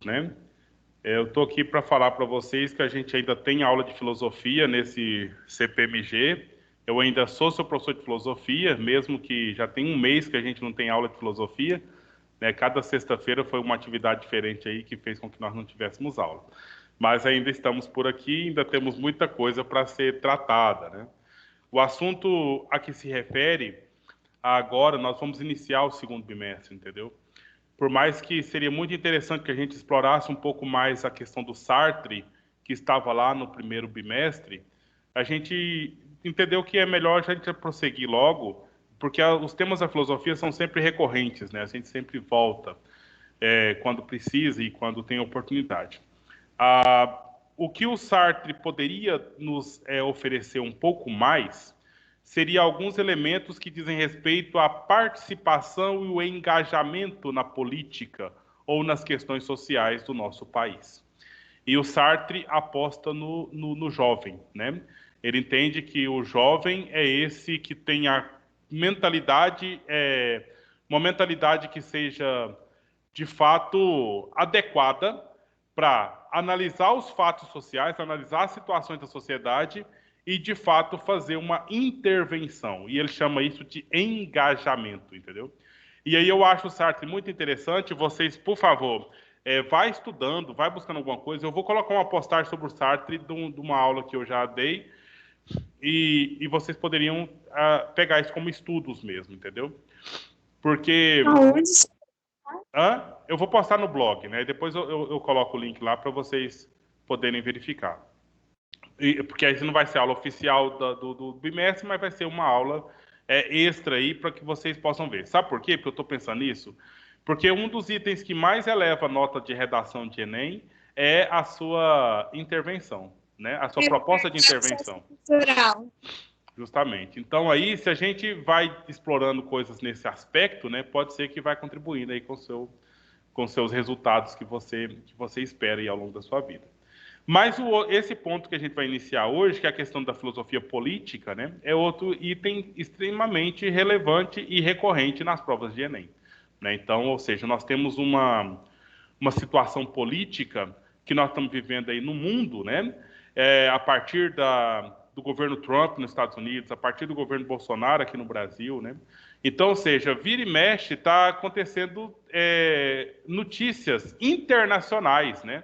né? Eu estou aqui para falar para vocês que a gente ainda tem aula de filosofia nesse CPMG. Eu ainda sou seu professor de filosofia, mesmo que já tem um mês que a gente não tem aula de filosofia, né? Cada sexta-feira foi uma atividade diferente aí que fez com que nós não tivéssemos aula. Mas ainda estamos por aqui, ainda temos muita coisa para ser tratada, né? O assunto a que se refere agora, nós vamos iniciar o segundo bimestre, entendeu? Por mais que seria muito interessante que a gente explorasse um pouco mais a questão do Sartre, que estava lá no primeiro bimestre, a gente entendeu que é melhor a gente prosseguir logo, porque os temas da filosofia são sempre recorrentes, né? A gente sempre volta quando precisa e quando tem oportunidade. O que o Sartre poderia nos oferecer um pouco mais seria alguns elementos que dizem respeito à participação e o engajamento na política ou nas questões sociais do nosso país. E o Sartre aposta no jovem, né? Ele entende que o jovem é esse que tem a mentalidade, uma mentalidade que seja de fato adequada para analisar os fatos sociais, analisar as situações da sociedade e, de fato, fazer uma intervenção. E ele chama isso de engajamento, entendeu? E aí eu acho o Sartre muito interessante. Vocês, por favor, vai estudando, vai buscando alguma coisa. Eu vou colocar uma postagem sobre o Sartre de uma aula que eu já dei e vocês poderiam pegar isso como estudos mesmo, entendeu? Porque Aonde? eu vou postar no blog, né? Depois eu coloco o link lá para vocês poderem verificar. Porque aí não vai ser aula oficial do bimestre, mas vai ser uma aula extra aí para que vocês possam ver. Sabe por quê? Porque eu estou pensando nisso? Porque um dos itens que mais eleva a nota de redação de Enem é a sua intervenção, né? A sua proposta de intervenção. Cultural. Justamente. Então aí, se a gente vai explorando coisas nesse aspecto, né, pode ser que vai contribuindo aí com seus resultados que você espera aí ao longo da sua vida. Mas esse ponto que a gente vai iniciar hoje, que é a questão da filosofia política, né, é outro item extremamente relevante e recorrente nas provas de Enem. Né? Então, ou seja, nós temos uma situação política que nós estamos vivendo aí no mundo, né, a partir do governo Trump nos Estados Unidos, a partir do governo Bolsonaro aqui no Brasil, né? Então, ou seja, vira e mexe está acontecendo notícias internacionais, né?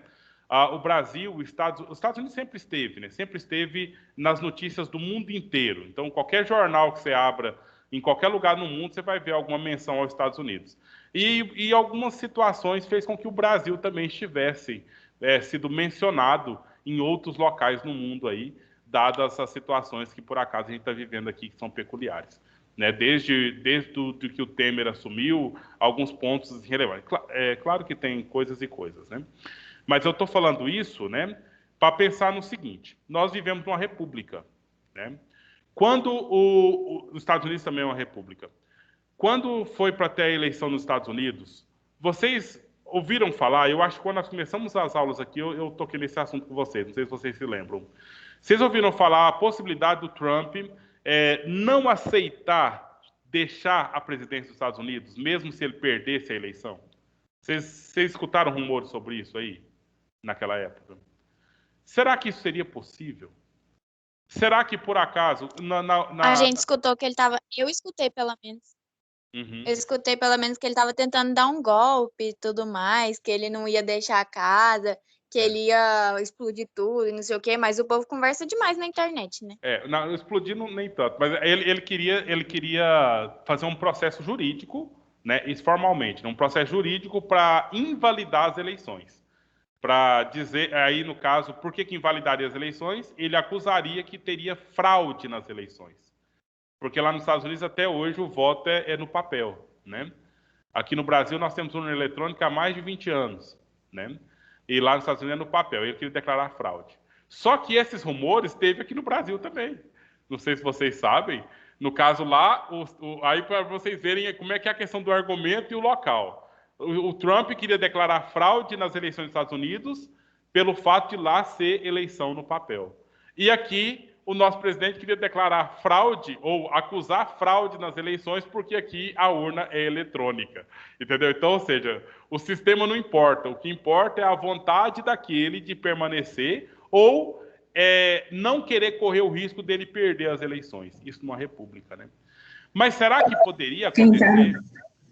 O Brasil, os Estados Unidos sempre esteve, né? Sempre esteve nas notícias do mundo inteiro. Então, qualquer jornal que você abra, em qualquer lugar no mundo, você vai ver alguma menção aos Estados Unidos. E algumas situações fez com que o Brasil também estivesse sido mencionado em outros locais no mundo aí, dadas as situações que por acaso a gente está vivendo aqui que são peculiares. Né? Desde que o Temer assumiu, alguns pontos relevantes. Claro que tem coisas e coisas, né? Mas eu estou falando isso, né, para pensar no seguinte: nós vivemos numa república, né? Quando os Estados Unidos também é uma república. Quando foi para ter a eleição nos Estados Unidos, vocês ouviram falar? Eu acho que quando nós começamos as aulas aqui, eu toquei nesse assunto com vocês. Não sei se vocês se lembram. Vocês ouviram falar a possibilidade do Trump não aceitar deixar a presidência dos Estados Unidos, mesmo se ele perdesse a eleição? Vocês escutaram rumores sobre isso aí, naquela época? Será que isso seria possível? Será que, por acaso, A gente escutou que ele tava. Eu escutei, pelo menos. Uhum. Eu escutei, pelo menos, que ele tava tentando dar um golpe e tudo mais, que ele não ia deixar a casa, que ele ia explodir tudo e não sei o quê, mas o povo conversa demais na internet, né? Não, explodir nem tanto, mas ele queria fazer um processo jurídico, né, isso formalmente, né, um processo jurídico para invalidar as eleições. Para dizer, aí no caso, por que invalidaria as eleições? Ele acusaria que teria fraude nas eleições. Porque lá nos Estados Unidos, até hoje, o voto é no papel, né? Aqui no Brasil, nós temos urna eletrônica há mais de 20 anos, né? E lá nos Estados Unidos é no papel. Ele queria declarar fraude. Só que esses rumores teve aqui no Brasil também. Não sei se vocês sabem. No caso lá, aí para vocês verem como é que é a questão do argumento e o local. O Trump queria declarar fraude nas eleições dos Estados Unidos pelo fato de lá ser eleição no papel. E aqui o nosso presidente queria declarar fraude ou acusar fraude nas eleições porque aqui a urna é eletrônica, entendeu? Então, ou seja, o sistema não importa, o que importa é a vontade daquele de permanecer ou não querer correr o risco dele perder as eleições. Isso numa república, né? Mas será que poderia acontecer?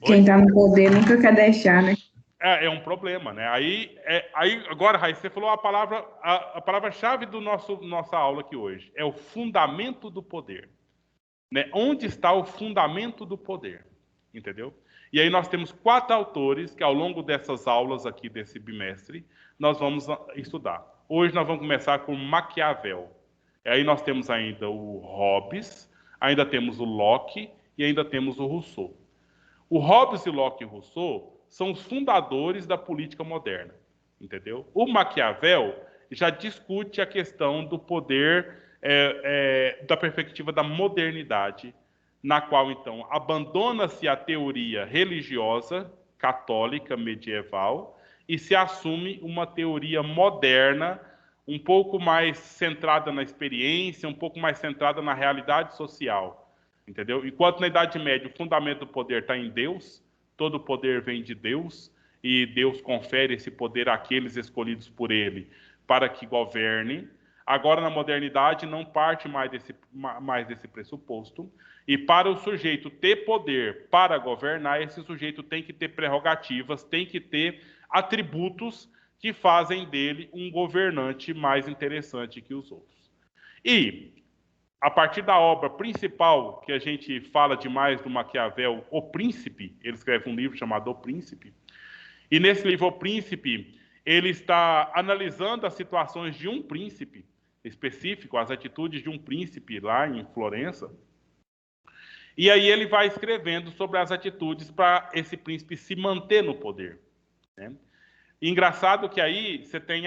Quem tá no poder nunca quer deixar, né? É um problema, né? Aí agora, Raíssa, você falou a palavra-chave do nossa aula aqui hoje. É o fundamento do poder. Né? Onde está o fundamento do poder? Entendeu? E aí nós temos 4 autores que, ao longo dessas aulas aqui desse bimestre, nós vamos estudar. Hoje nós vamos começar com Maquiavel. E aí nós temos ainda o Hobbes, ainda temos o Locke e ainda temos o Rousseau. O Hobbes, Locke e Rousseau são os fundadores da política moderna, entendeu? O Maquiavel já discute a questão do poder da perspectiva da modernidade, na qual, então, abandona-se a teoria religiosa, católica, medieval, e se assume uma teoria moderna, um pouco mais centrada na experiência, um pouco mais centrada na realidade social, entendeu? Enquanto na Idade Média o fundamento do poder está em Deus, todo poder vem de Deus, e Deus confere esse poder àqueles escolhidos por Ele para que governem. Agora, na modernidade, não parte mais desse pressuposto, e para o sujeito ter poder para governar, esse sujeito tem que ter prerrogativas, tem que ter atributos que fazem dele um governante mais interessante que os outros. E a partir da obra principal, que a gente fala demais do Maquiavel, O Príncipe, ele escreve um livro chamado O Príncipe, e nesse livro O Príncipe, ele está analisando as situações de um príncipe específico, as atitudes de um príncipe lá em Florença, e aí ele vai escrevendo sobre as atitudes para esse príncipe se manter no poder, né? E engraçado que aí você tem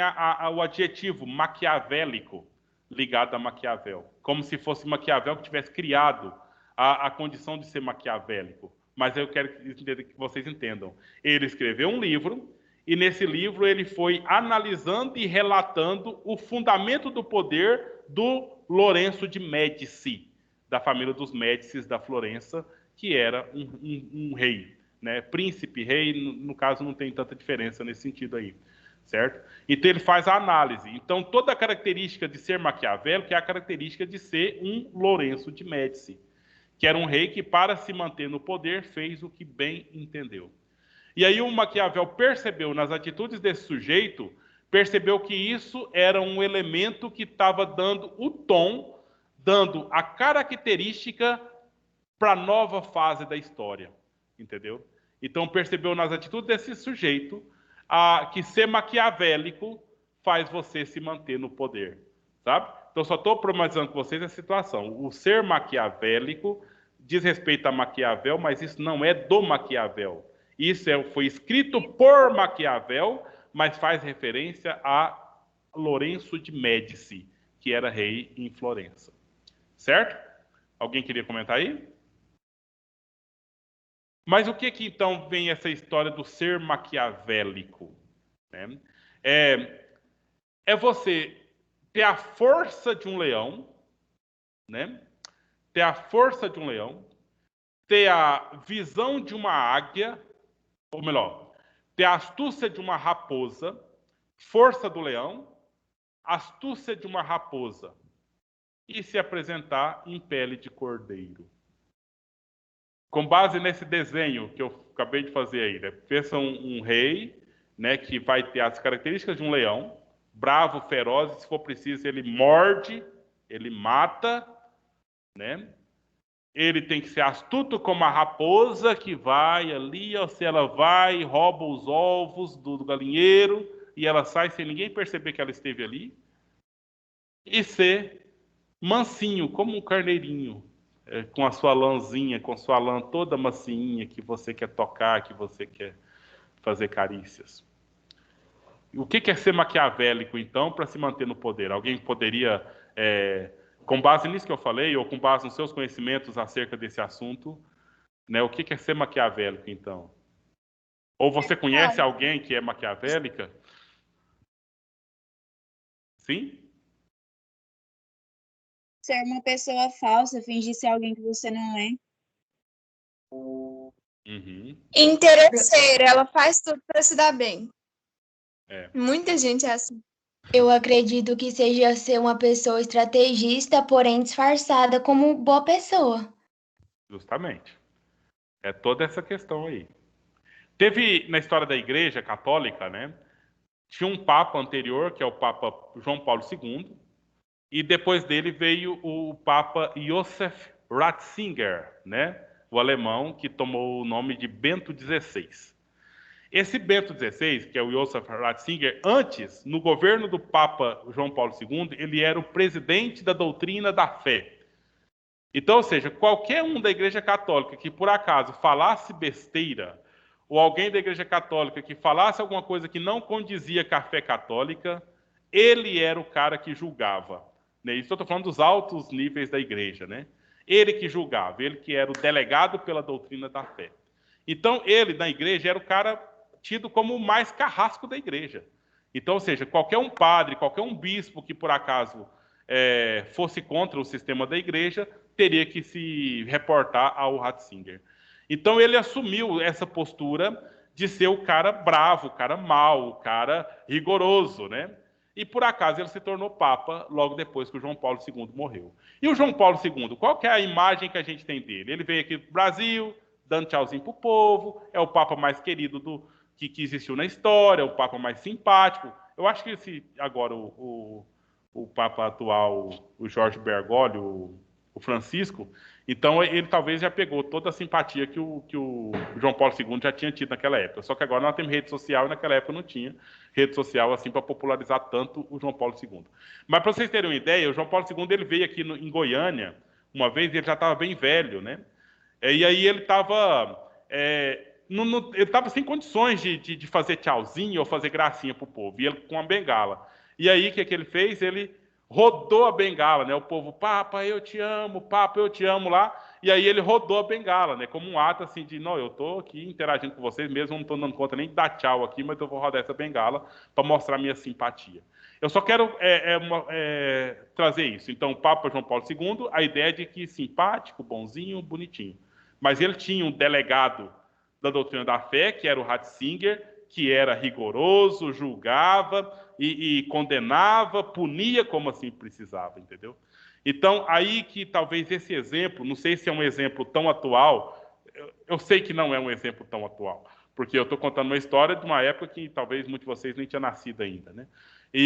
o adjetivo maquiavélico ligado a Maquiavel, como se fosse Maquiavel que tivesse criado a condição de ser maquiavélico. Mas eu quero que vocês entendam. Ele escreveu um livro, e nesse livro ele foi analisando e relatando o fundamento do poder do Lourenço de Médici, da família dos Médicis da Florença, que era um rei, né? Príncipe, rei, no caso não tem tanta diferença nesse sentido aí, certo? Então ele faz a análise. Então toda a característica de ser maquiavélico é a característica de ser um Lourenço de Médici, que era um rei que, para se manter no poder, fez o que bem entendeu. E aí o Maquiavel percebeu nas atitudes desse sujeito, percebeu que isso era um elemento que estava dando o tom, dando a característica para a nova fase da história, entendeu? Então percebeu nas atitudes desse sujeito que ser maquiavélico faz você se manter no poder, sabe? Então só estou problematizando com vocês a situação. O ser maquiavélico diz respeito a Maquiavel, mas isso não é do Maquiavel. Isso foi escrito por Maquiavel, mas faz referência a Lourenço de Médici, que era rei em Florença. Certo? Alguém queria comentar aí? Mas o que então vem essa história do ser maquiavélico? Né? É você ter a força de um leão, né? Ter a força de um leão, ter a visão de uma águia, ou melhor, ter a astúcia de uma raposa, força do leão, astúcia de uma raposa, e se apresentar em pele de cordeiro. Com base nesse desenho que eu acabei de fazer aí, né? Pensa um rei, né, que vai ter as características de um leão, bravo, feroz, e se for preciso ele morde, ele mata, né? Ele tem que ser astuto como a raposa que vai ali, ou se ela vai, rouba os ovos do galinheiro e ela sai sem ninguém perceber que ela esteve ali. E ser mansinho, como um carneirinho, com a sua lãzinha, com a sua lã toda macinha, que você quer tocar, que você quer fazer carícias. O que é ser maquiavélico, então, para se manter no poder? Alguém poderia, com base nisso que eu falei, ou com base nos seus conhecimentos acerca desse assunto, né, o que é ser maquiavélico, então? Ou você conhece alguém que é maquiavélica? Sim? ser uma pessoa falsa, fingir ser alguém que você não é. Uhum. Interesseira, ela faz tudo pra se dar bem. É. Muita gente é assim. Eu acredito que seja ser uma pessoa estrategista, porém disfarçada como boa pessoa. Justamente. É toda essa questão aí. Teve, na história da Igreja Católica, né? Tinha um Papa anterior, que é o Papa João Paulo II, e depois dele veio o Papa Joseph Ratzinger, né? O alemão que tomou o nome de Bento XVI. Esse Bento XVI, que é o Joseph Ratzinger, antes, no governo do Papa João Paulo II, ele era o presidente da doutrina da fé. Então, ou seja, qualquer um da Igreja Católica que por acaso falasse besteira, ou alguém da Igreja Católica que falasse alguma coisa que não condizia com a fé católica, ele era o cara que julgava. Né? Isso eu estou falando dos altos níveis da Igreja. Né? Ele que julgava, ele que era o delegado pela doutrina da fé. Então, ele, na Igreja, era o cara tido como o mais carrasco da Igreja. Então, ou seja, qualquer um padre, qualquer um bispo que por acaso fosse contra o sistema da Igreja, teria que se reportar ao Ratzinger. Então ele assumiu essa postura de ser o cara bravo, o cara mau, o cara rigoroso, né? E por acaso ele se tornou Papa logo depois que o João Paulo II morreu. E o João Paulo II, qual que é a imagem que a gente tem dele? Ele veio aqui do Brasil, dando tchauzinho pro povo, é o Papa mais querido que existiu na história, o Papa mais simpático. Eu acho que agora o Papa atual, o Jorge Bergoglio, o Francisco, então ele talvez já pegou toda a simpatia que o João Paulo II já tinha tido naquela época. Só que agora nós temos rede social e naquela época não tinha rede social assim para popularizar tanto o João Paulo II. Mas para vocês terem uma ideia, o João Paulo II ele veio aqui em Goiânia uma vez e ele já estava bem velho, né? E aí ele estava ele estava sem condições de fazer tchauzinho ou fazer gracinha para o povo, e ele com uma bengala. E aí o que ele fez? Ele rodou a bengala, né? O povo, Papa, eu te amo, Papa, eu te amo lá. E aí ele rodou a bengala, né? Como um ato assim de, não, eu estou aqui interagindo com vocês mesmo, não estou dando conta nem de dar tchau aqui, mas eu vou rodar essa bengala para mostrar minha simpatia. Eu só quero trazer isso. Então, o Papa João Paulo II, a ideia de que simpático, bonzinho, bonitinho. Mas ele tinha um delegado da doutrina da fé, que era o Ratzinger, que era rigoroso, julgava e condenava, punia como assim precisava, entendeu? Então, aí que talvez esse exemplo, não sei se é um exemplo tão atual, eu sei que não é um exemplo tão atual, porque eu estou contando uma história de uma época que talvez muitos de vocês nem tinham nascido ainda, né?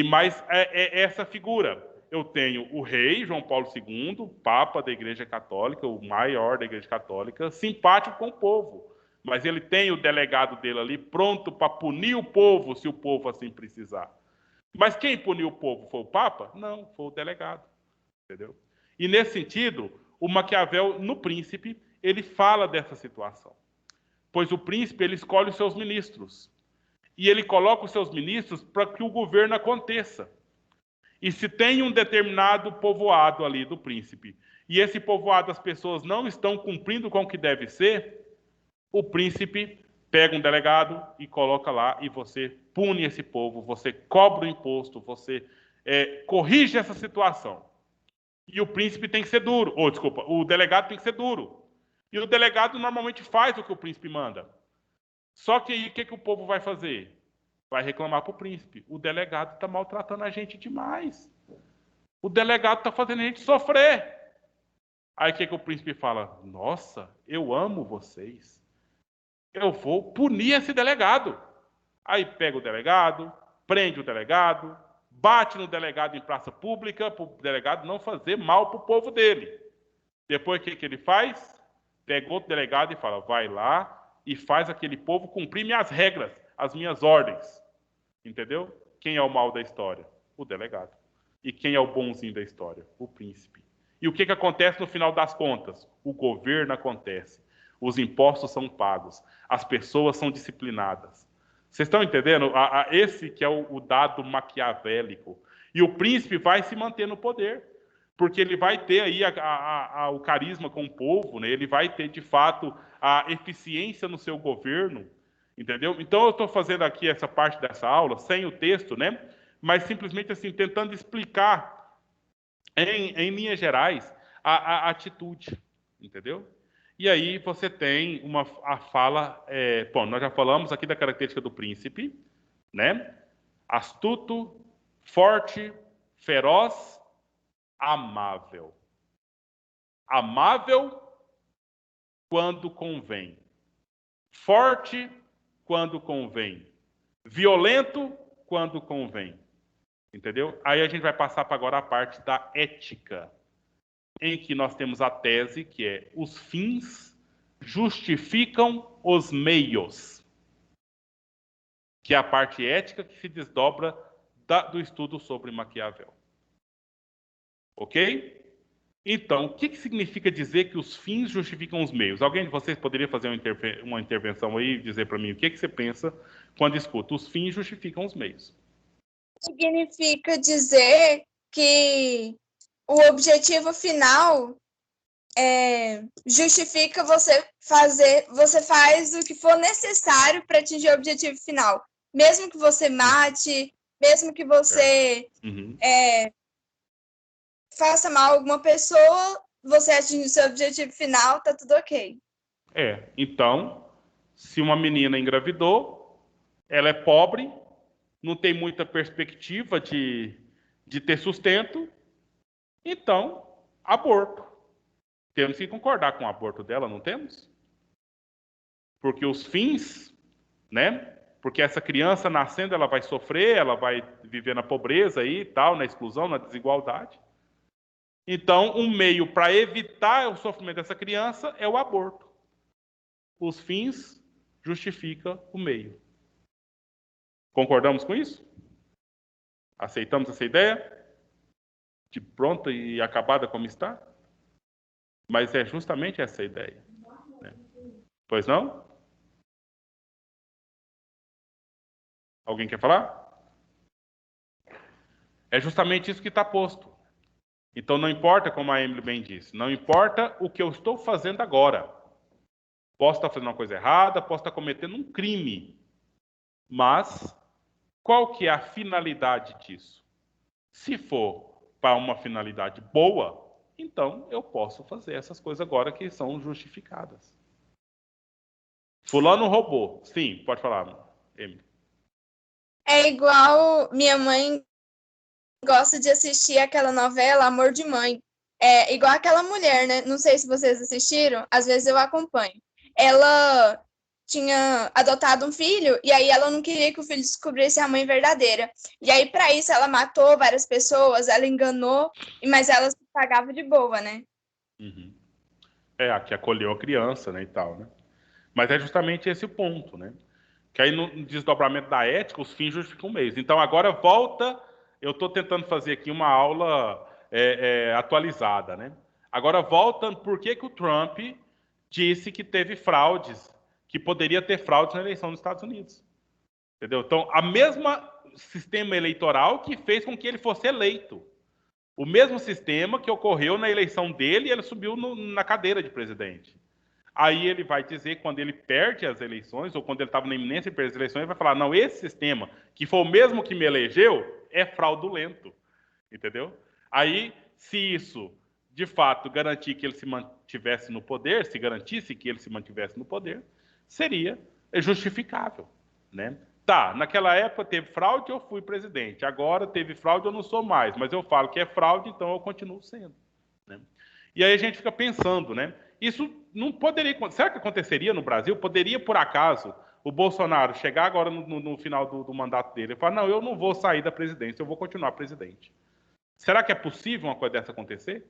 Mas é essa figura. Eu tenho o rei, João Paulo II, Papa da Igreja Católica, o maior da Igreja Católica, simpático com o povo. Mas ele tem o delegado dele ali pronto para punir o povo, se o povo assim precisar. Mas quem puniu o povo foi o Papa? Não, foi o delegado. Entendeu? E nesse sentido, o Maquiavel, no Príncipe, ele fala dessa situação. Pois o príncipe, ele escolhe os seus ministros. E ele coloca os seus ministros para que o governo aconteça. E se tem um determinado povoado ali do príncipe, e esse povoado as pessoas não estão cumprindo com o que deve ser, o príncipe pega um delegado e coloca lá, e você pune esse povo, você cobra o imposto, você corrige essa situação. E o príncipe tem que ser duro, o delegado tem que ser duro. E o delegado normalmente faz o que o príncipe manda. Só que aí o que o povo vai fazer? Vai reclamar para o príncipe. O delegado está maltratando a gente demais. O delegado está fazendo a gente sofrer. Aí o que o príncipe fala? Nossa, eu amo vocês. Eu vou punir esse delegado. Aí pega o delegado, prende o delegado, bate no delegado em praça pública, para o delegado não fazer mal para o povo dele. Depois o que ele faz? Pega outro delegado e fala, vai lá e faz aquele povo cumprir minhas regras, as minhas ordens. Entendeu? Quem é o mal da história? O delegado. E quem é o bonzinho da história? O príncipe. E o que acontece no final das contas? O governo acontece. Os impostos são pagos. As pessoas são disciplinadas. Vocês estão entendendo? Esse que é o dado maquiavélico. E o príncipe vai se manter no poder. Porque ele vai ter aí o carisma com o povo, né? Ele vai ter, de fato, a eficiência no seu governo. Entendeu? Então, eu estou fazendo aqui essa parte dessa aula, sem o texto, né? Mas simplesmente assim, tentando explicar em linhas gerais, a atitude, entendeu? E aí você tem a fala... bom, nós já falamos aqui da característica do príncipe, né? Astuto, forte, feroz, amável. Amável quando convém. Forte quando convém. Violento quando convém. Entendeu? Aí a gente vai passar para agora a parte da ética, em que nós temos a tese que é: os fins justificam os meios, que é a parte ética que se desdobra do estudo sobre Maquiavel. Ok? Então, o que significa dizer que os fins justificam os meios? Alguém de vocês poderia fazer uma intervenção aí e dizer para mim o que você pensa quando escuta os fins justificam os meios? Significa dizer que o objetivo final justifica você faz o que for necessário para atingir o objetivo final. Mesmo que você mate, mesmo que você faça mal a alguma pessoa, você atinge o seu objetivo final, tá tudo ok. Então, se uma menina engravidou, ela é pobre, não tem muita perspectiva de ter sustento, então, aborto. Temos que concordar com o aborto dela, não temos? Porque os fins, né? Porque essa criança nascendo, ela vai sofrer, ela vai viver na pobreza aí, tal, na exclusão, na desigualdade. Então, um meio para evitar o sofrimento dessa criança é o aborto. Os fins justificam o meio. Concordamos com isso? Aceitamos essa ideia? De pronta e acabada como está? Mas é justamente essa a ideia. Né? Pois não? Alguém quer falar? É justamente isso que está posto. Então não importa, como a Emily bem disse, não importa o que eu estou fazendo agora. Posso estar fazendo uma coisa errada, posso estar cometendo um crime. Mas qual que é a finalidade disso? Se for para uma finalidade boa, então eu posso fazer essas coisas agora que são justificadas. Fulano roubou. Sim, pode falar, Emily. É igual minha mãe gosta de assistir aquela novela Amor de Mãe. É igual aquela mulher, né? Não sei se vocês assistiram, às vezes eu acompanho. Ela tinha adotado um filho e aí ela não queria que o filho descobrisse a mãe verdadeira. E aí, para isso, ela matou várias pessoas, ela enganou, mas ela se pagava de boa, né? Uhum. A que acolheu a criança, né, e tal, né? Mas é justamente esse o ponto, né? Que aí no desdobramento da ética, os fins justificam meios. Então agora volta, eu estou tentando fazer aqui uma aula atualizada, né? Agora volta, por que o Trump disse que teve fraudes, que poderia ter fraudes na eleição dos Estados Unidos? Entendeu? Então, a mesma sistema eleitoral que fez com que ele fosse eleito. O mesmo sistema que ocorreu na eleição dele e ele subiu na cadeira de presidente. Aí ele vai dizer, quando ele perde as eleições, ou quando ele estava na iminência de perder as eleições, ele vai falar, não, esse sistema, que foi o mesmo que me elegeu, é fraudulento. Entendeu? Aí, se isso, de fato, garantir que ele se mantivesse no poder, se garantisse que ele se mantivesse no poder, seria justificável. Né? Tá, naquela época teve fraude, eu fui presidente. Agora teve fraude, eu não sou mais. Mas eu falo que é fraude, então eu continuo sendo. Né? E aí a gente fica pensando, né? Isso não poderia... Será que aconteceria no Brasil? Poderia, por acaso, o Bolsonaro chegar agora no final do mandato dele e falar, não, eu não vou sair da presidência, eu vou continuar presidente. Será que é possível uma coisa dessa acontecer?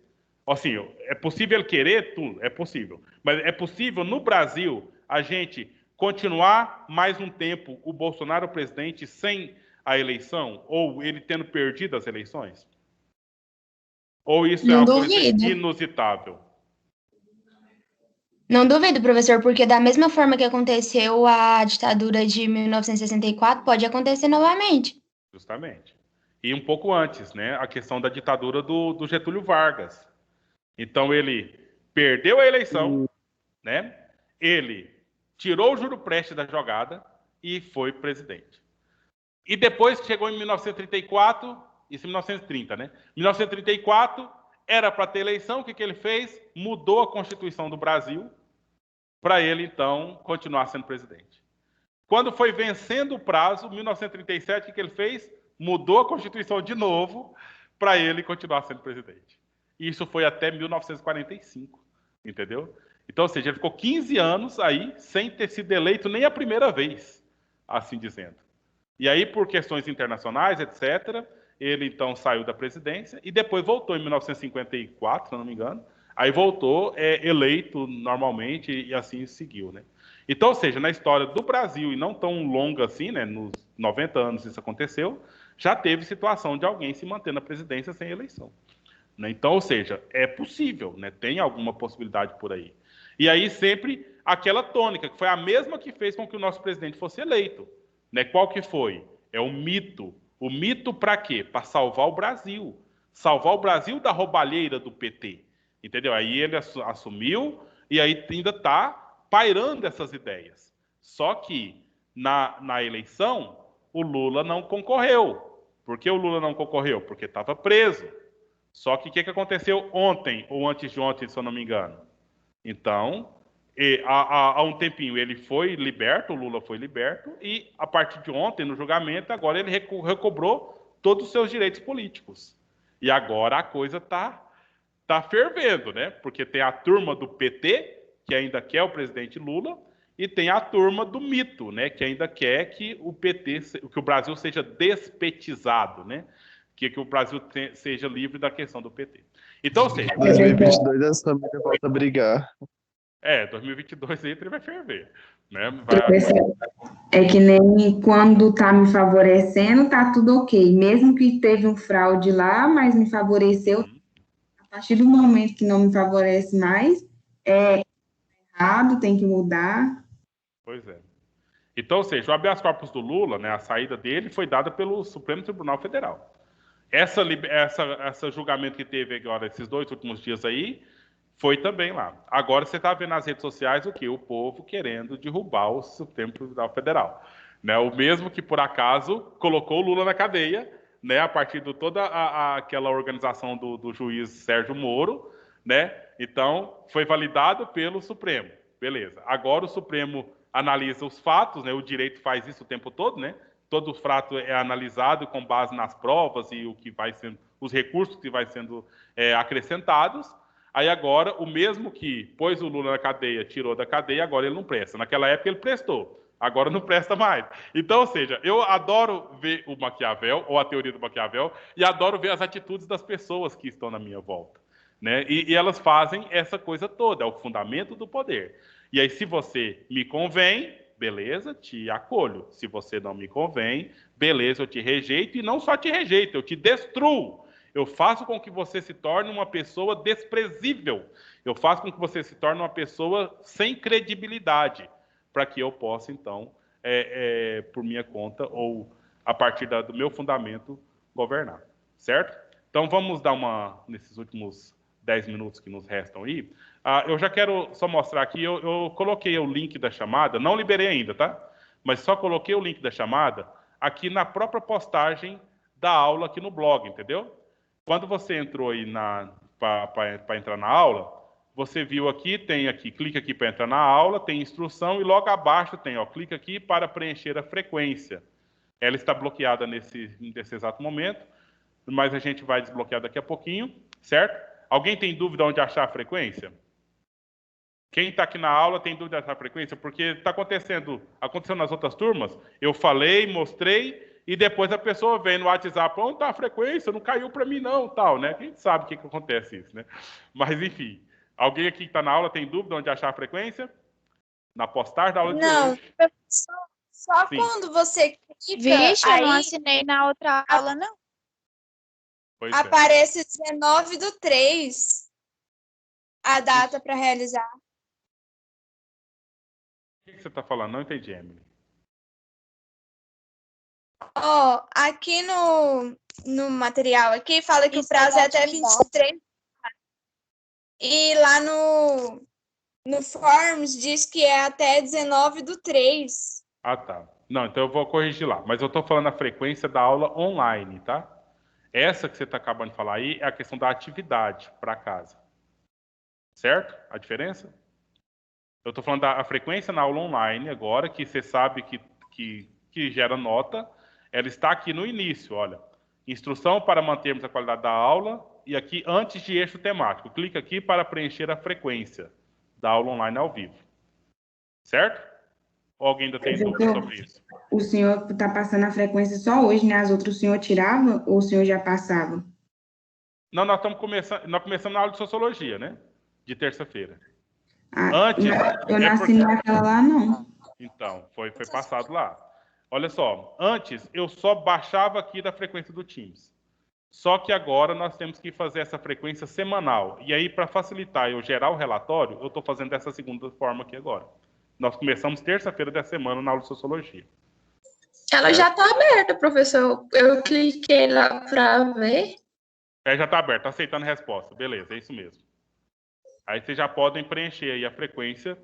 Assim, é possível ele querer? Tudo, é possível. Mas é possível, no Brasil, a gente continuar mais um tempo o Bolsonaro presidente sem a eleição? Ou ele tendo perdido as eleições? Ou isso é Não uma coisa duvido. inusitável? Não duvido, professor, porque da mesma forma que aconteceu a ditadura de 1964, pode acontecer novamente. Justamente. E um pouco antes, né? A questão da ditadura do Getúlio Vargas. Então ele perdeu a eleição, né? Ele tirou o Júlio Prestes da jogada e foi presidente. E depois que chegou em 1934, Isso em 1930, né? 1934, era para ter eleição, o que ele fez? Mudou a Constituição do Brasil para ele, então, continuar sendo presidente. Quando foi vencendo o prazo, 1937, o que ele fez? Mudou a Constituição de novo para ele continuar sendo presidente. E isso foi até 1945, entendeu? Então, ou seja, ele ficou 15 anos aí sem ter sido eleito nem a primeira vez, assim dizendo. E aí, por questões internacionais, etc., ele então saiu da presidência e depois voltou em 1954, se não me engano. Aí voltou eleito normalmente e assim seguiu, né? Então, ou seja, na história do Brasil, e não tão longa assim, né, nos 90 anos isso aconteceu, já teve situação de alguém se manter na presidência sem eleição. Né? Então, ou seja, é possível, né? Tem alguma possibilidade por aí. E aí sempre aquela tônica, que foi a mesma que fez com que o nosso presidente fosse eleito. Né? Qual que foi? É o mito. O mito para quê? Para salvar o Brasil. Salvar o Brasil da roubalheira do PT. Entendeu? Aí ele assumiu e aí ainda está pairando essas ideias. Só que na eleição, o Lula não concorreu. Por que o Lula não concorreu? Porque estava preso. Só que o que aconteceu ontem, ou antes de ontem, se eu não me engano? Então, há um tempinho ele foi liberto, o Lula foi liberto, e a partir de ontem, no julgamento, agora ele recobrou todos os seus direitos políticos. E agora a coisa está fervendo, né? Porque tem a turma do PT, que ainda quer o presidente Lula, e tem a turma do mito, né? Que ainda quer que o PT, que o Brasil seja despetizado, né? Que o Brasil seja livre da questão do PT. Então, ou seja... 2022 essa família volta a brigar. 2022 aí ele vai ferver. Né? É que nem quando tá me favorecendo, tá tudo ok. Mesmo que teve um fraude lá, mas me favoreceu. A partir do momento que não me favorece mais, é errado, tem que mudar. Pois é. Então, ou seja, o habeas corpus do Lula, né, a saída dele foi dada pelo Supremo Tribunal Federal. Essa julgamento que teve agora, esses 2 últimos dias aí, foi também lá. Agora você está vendo nas redes sociais o quê? O povo querendo derrubar o Supremo Tribunal Federal. Né? O mesmo que, por acaso, colocou o Lula na cadeia, né? A partir de toda aquela organização do juiz Sérgio Moro, né? Então, foi validado pelo Supremo. Beleza. Agora o Supremo analisa os fatos, né? O direito faz isso o tempo todo, né? Todo fato é analisado com base nas provas e o que vai sendo, os recursos que vai sendo acrescentados. Aí agora, o mesmo que pôs o Lula na cadeia, tirou da cadeia, agora ele não presta. Naquela época ele prestou, agora não presta mais. Então, ou seja, eu adoro ver o Maquiavel, ou a teoria do Maquiavel, e adoro ver as atitudes das pessoas que estão na minha volta. Né? E elas fazem essa coisa toda, é o fundamento do poder. E aí, se você me convém, beleza, te acolho. Se você não me convém, beleza, eu te rejeito, e não só te rejeito, eu te destruo. Eu faço com que você se torne uma pessoa desprezível. Eu faço com que você se torne uma pessoa sem credibilidade, para que eu possa, então, por minha conta, ou a partir do meu fundamento, governar. Certo? Então, vamos dar nesses últimos 10 minutos que nos restam aí. Eu já quero só mostrar aqui, eu coloquei o link da chamada, não liberei ainda, tá? Mas só coloquei o link da chamada aqui na própria postagem da aula aqui no blog, entendeu? Quando você entrou aí para entrar na aula, você viu aqui, tem aqui, clica aqui para entrar na aula, tem instrução e logo abaixo tem, ó, clica aqui para preencher a frequência. Ela está bloqueada nesse exato momento, mas a gente vai desbloquear daqui a pouquinho, certo? Alguém tem dúvida onde achar a frequência? Quem está aqui na aula tem dúvida dessa frequência? Porque está aconteceu nas outras turmas, eu falei, mostrei, e depois a pessoa vem no WhatsApp, onde está a frequência? Não caiu para mim não, tal, né? Quem sabe o que acontece isso, né? Mas, enfim, alguém aqui que está na aula tem dúvida onde achar a frequência? Na postagem da aula de hoje? Não, só quando você clica, Vixe, eu não aí assinei na outra aula, não. Pois é. aparece 19/3 a data para realizar. O que você está falando? Não entendi, Emily. Ó, aqui no material aqui fala que o prazo é até 23. E lá no Forms diz que é até 19/3. Ah, tá. Não, então eu vou corrigir lá. Mas eu estou falando a frequência da aula online, tá? Essa que você está acabando de falar aí é a questão da atividade para casa. Certo? A diferença? Eu estou falando da frequência na aula online agora, que você sabe que gera nota. Ela está aqui no início, olha. Instrução para mantermos a qualidade da aula. E aqui, antes de eixo temático. Clica aqui para preencher a frequência da aula online ao vivo. Certo? Ou alguém ainda tem dúvida sobre isso? O senhor está passando a frequência só hoje, né? As outras o senhor tirava ou o senhor já passava? Não, nós começamos na aula de sociologia, né? De terça-feira. Ah, Antes... eu nasci naquela lá, não. Então, foi passado lá. Olha só, antes eu só baixava aqui da frequência do Teams. Só que agora nós temos que fazer essa frequência semanal. E aí, para facilitar eu gerar o relatório, eu estou fazendo dessa segunda forma aqui agora. Nós começamos terça-feira da semana na aula de sociologia. Ela já está aberta, professor. Eu cliquei lá para ver. Já está aberta, está aceitando a resposta. Beleza, é isso mesmo. Aí vocês já podem preencher aí a frequência,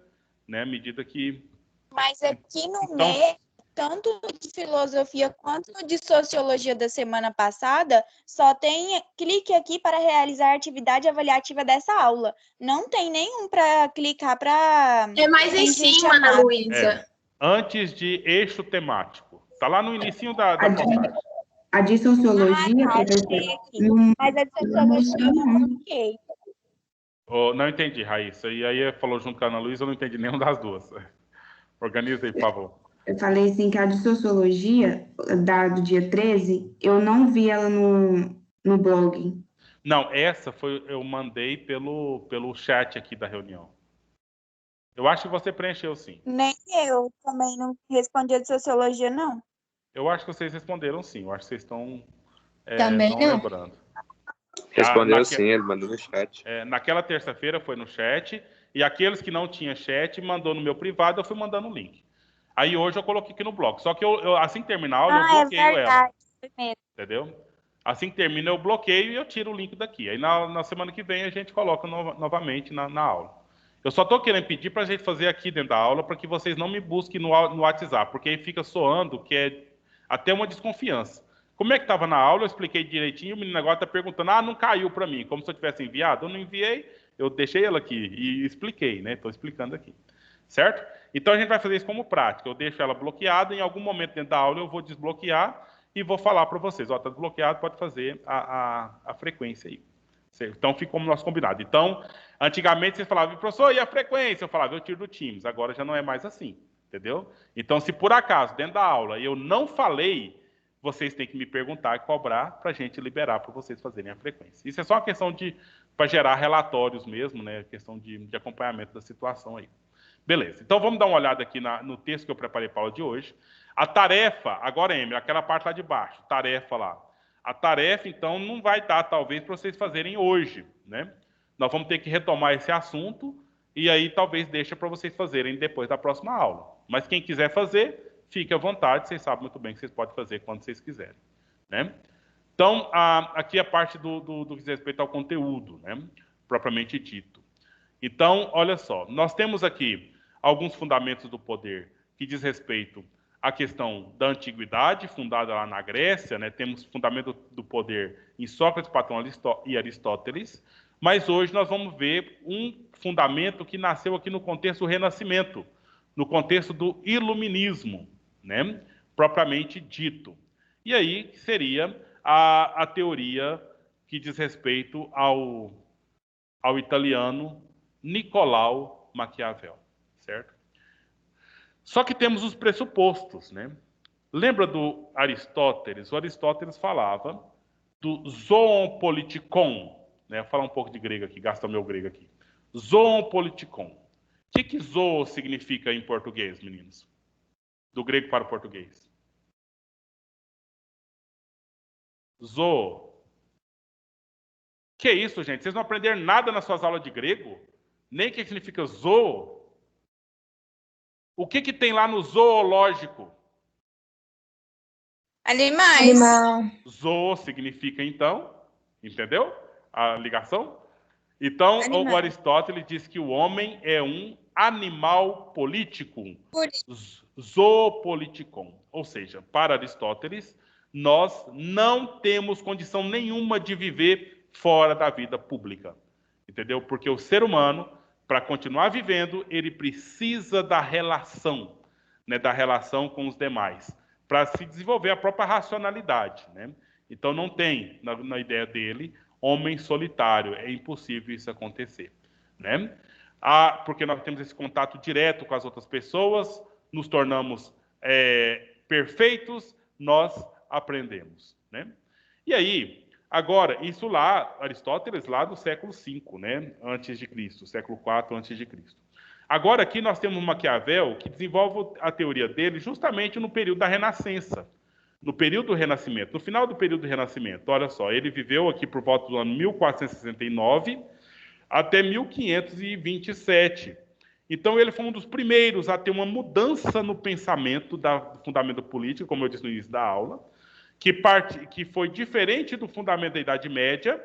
né, à medida que... Mas aqui no MEC, tanto de filosofia quanto de sociologia da semana passada, só tem clique aqui para realizar a atividade avaliativa dessa aula. Não tem nenhum para clicar para... É mais em cima, Ana Luísa. Antes de eixo temático. Está lá no inicinho da postagem. A de sociologia... Mas a de sociologia eu não coloquei. Não entendi, Raíssa. E aí falou junto com a Ana Luísa, eu não entendi nenhuma das duas. Organiza aí, por favor. Eu falei assim que a de sociologia, do dia 13, eu não vi ela no blog. Não, essa eu mandei pelo chat aqui da reunião. Eu acho que você preencheu, sim. Nem eu também não respondi a de sociologia, não. Eu acho que vocês responderam, sim. Eu acho que vocês estão Também não lembrando. Respondeu sim, ele mandou no chat. Naquela terça-feira foi no chat, e aqueles que não tinham chat mandou no meu privado, eu fui mandando o link. Aí hoje eu coloquei aqui no blog. Só que eu assim que terminar a aula, eu bloqueio ela. Entendeu? Assim que termina, eu bloqueio e eu tiro o link daqui. Aí na semana que vem a gente coloca novamente na aula. Eu só estou querendo pedir para a gente fazer aqui dentro da aula para que vocês não me busquem no WhatsApp, porque aí fica soando que é até uma desconfiança. Como é que estava na aula, eu expliquei direitinho, o menino agora está perguntando, não caiu para mim, como se eu tivesse enviado. Eu não enviei, eu deixei ela aqui e expliquei, né? Estou explicando aqui. Certo? Então a gente vai fazer isso como prática. Eu deixo ela bloqueada, em algum momento dentro da aula eu vou desbloquear e vou falar para vocês, está desbloqueado, pode fazer a frequência aí. Certo? Então fica como nosso combinado. Então, antigamente vocês falavam, professor, e a frequência? Eu falava, eu tiro do Teams. Agora já não é mais assim, entendeu? Então, se por acaso, dentro da aula, eu não falei, vocês têm que me perguntar e cobrar para a gente liberar para vocês fazerem a frequência. Isso é só uma questão para gerar relatórios mesmo, né? Questão de acompanhamento da situação aí. Beleza, então vamos dar uma olhada aqui no texto que eu preparei para a aula de hoje. A tarefa, agora, Emily, aquela parte lá de baixo, tarefa lá. A tarefa, então, não vai dar, talvez, para vocês fazerem hoje, né? Nós vamos ter que retomar esse assunto e aí talvez deixa para vocês fazerem depois da próxima aula. Mas quem quiser fazer, fique à vontade, vocês sabem muito bem que vocês podem fazer quando vocês quiserem, né? Então, aqui a parte do que diz respeito ao conteúdo, né? Propriamente dito. Então, olha só, nós temos aqui alguns fundamentos do poder que diz respeito à questão da antiguidade, fundada lá na Grécia, né? Temos fundamento do poder em Sócrates, Platão e Aristóteles, mas hoje nós vamos ver um fundamento que nasceu aqui no contexto do Renascimento, no contexto do Iluminismo, né? Propriamente dito. E aí seria a teoria que diz respeito ao italiano Nicolau Maquiavel, certo? Só que temos os pressupostos, né? Lembra do Aristóteles? O Aristóteles falava do zoon politikon, né? Vou falar um pouco de grego aqui, gasta o meu grego aqui. Zoon politikon. O que zoo significa em português, meninos? Do grego para o português. Zoo. Que isso, gente? Vocês não aprenderam nada nas suas aulas de grego? Nem o que significa zoo? O que tem lá no zoológico? Animais. Animal. Zoo significa, então, entendeu? A ligação? Então, Animal. o Aristóteles diz que o homem é um animal político. Zoopoliticon. Ou seja, para Aristóteles, nós não temos condição nenhuma de viver fora da vida pública, entendeu? Porque o ser humano, para continuar vivendo, ele precisa da relação, né, da relação com os demais, para se desenvolver a própria racionalidade, né? Então não tem, na ideia dele, homem solitário, é impossível isso acontecer, né? Porque nós temos esse contato direto com as outras pessoas, nos tornamos perfeitos, nós aprendemos, né? E aí, agora, isso lá, Aristóteles, lá do século V, né, antes de Cristo, século IV antes de Cristo. Agora aqui nós temos Maquiavel, que desenvolve a teoria dele justamente no período da Renascença, no período do Renascimento, no final do período do Renascimento. Olha só, ele viveu aqui por volta do ano 1469 até 1527. Então, ele foi um dos primeiros a ter uma mudança no pensamento do fundamento político, como eu disse no início da aula, que foi diferente do fundamento da Idade Média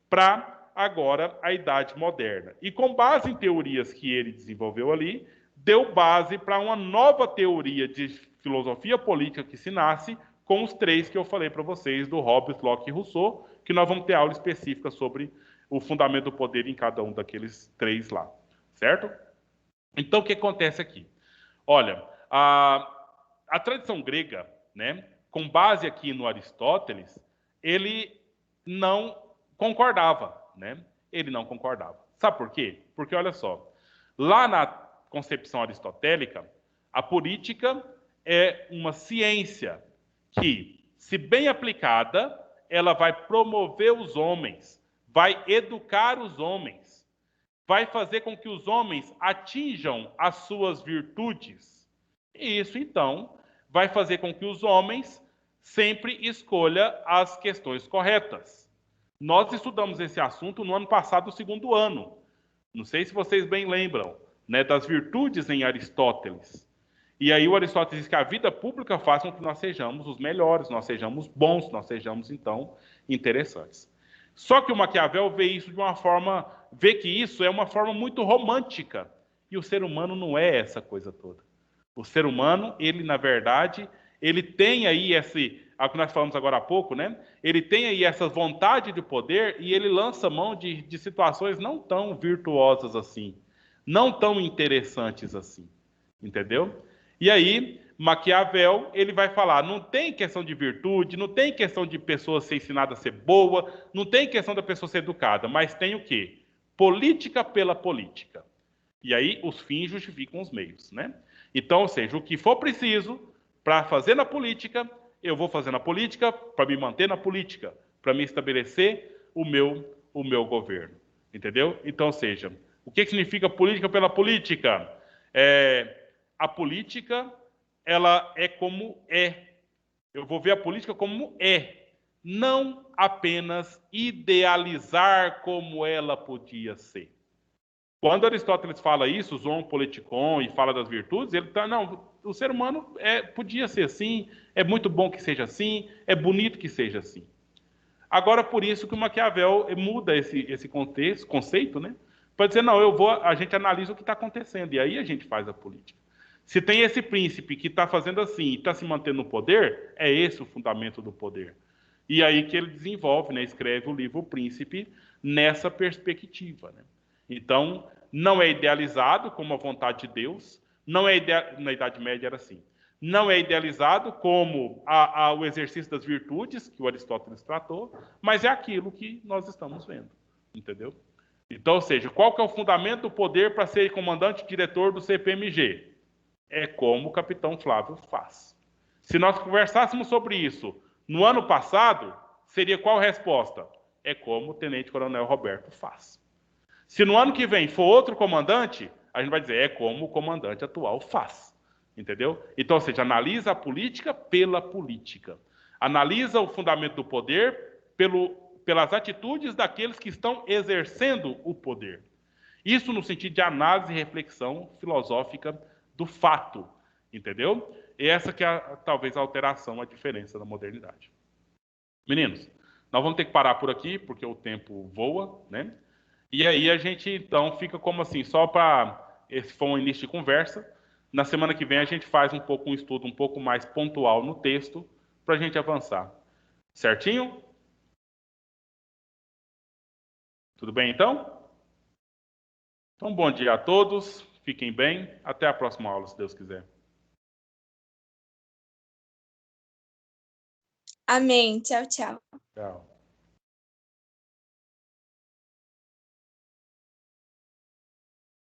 para agora a Idade Moderna. E com base em teorias que ele desenvolveu ali, deu base para uma nova teoria de filosofia política que se nasce com os três que eu falei para vocês, do Hobbes, Locke e Rousseau, que nós vamos ter aula específica sobre o fundamento do poder em cada um daqueles três lá, certo? Então, o que acontece aqui? Olha, a tradição grega, né, com base aqui no Aristóteles, ele não concordava, né? Ele não concordava. Sabe por quê? Porque, olha só, lá na concepção aristotélica, a política é uma ciência que, se bem aplicada, ela vai promover os homens, vai educar os homens, vai fazer com que os homens atinjam as suas virtudes. E isso, então, vai fazer com que os homens sempre escolham as questões corretas. Nós estudamos esse assunto no ano passado, no segundo ano. Não sei se vocês bem lembram, né, das virtudes em Aristóteles. E aí o Aristóteles diz que a vida pública faz com que nós sejamos os melhores, nós sejamos bons, nós sejamos, então, interessantes. Só que o Maquiavel vê isso de uma forma, vê que isso é uma forma muito romântica. E o ser humano não é essa coisa toda. O ser humano, ele, na verdade, ele tem aí o que nós falamos agora há pouco, né? Ele tem aí essa vontade de poder e ele lança mão de situações não tão virtuosas assim, não tão interessantes assim, entendeu? E aí, Maquiavel, ele vai falar, não tem questão de virtude, não tem questão de pessoa ser ensinada a ser boa, não tem questão da pessoa ser educada, mas tem o quê? Política pela política. E aí, os fins justificam os meios, né? Então, ou seja, o que for preciso para fazer na política, eu vou fazer na política para me manter na política, para me estabelecer o meu governo, entendeu? Então, ou seja, o que significa política pela política? A política, ela é como é. Eu vou ver a política como é, não apenas idealizar como ela podia ser. Quando Aristóteles fala isso, o zoon politikon, e fala das virtudes, ele está, não, o ser humano podia ser assim, é muito bom que seja assim, é bonito que seja assim. Agora, por isso que o Maquiavel muda esse conceito, né? Para dizer, não, a gente analisa o que está acontecendo, e aí a gente faz a política. Se tem esse príncipe que está fazendo assim e está se mantendo no poder, é esse o fundamento do poder. E aí que ele desenvolve, né, escreve o livro O Príncipe nessa perspectiva, né? Então, não é idealizado como a vontade de Deus, não é na Idade Média era assim. Não é idealizado como o exercício das virtudes, que o Aristóteles tratou, mas é aquilo que nós estamos vendo, entendeu? Então, ou seja, qual que é o fundamento do poder para ser comandante-diretor do CPMG? É como o capitão Flávio faz. Se nós conversássemos sobre isso no ano passado, seria qual a resposta? É como o tenente-coronel Roberto faz. Se no ano que vem for outro comandante, a gente vai dizer, é como o comandante atual faz. Entendeu? Então, ou seja, analisa a política pela política. Analisa o fundamento do poder pelas atitudes daqueles que estão exercendo o poder. Isso no sentido de análise e reflexão filosófica do fato. Entendeu? E essa que é talvez a alteração, a diferença da modernidade. Meninos, nós vamos ter que parar por aqui, porque o tempo voa, né? E aí a gente, então, fica como assim, só para... Esse foi um início de conversa. Na semana que vem a gente faz um estudo um pouco mais pontual no texto, para a gente avançar. Certinho? Tudo bem, então? Então, bom dia a todos. Fiquem bem. Até a próxima aula, se Deus quiser. Amém. Tchau, tchau. Tchau.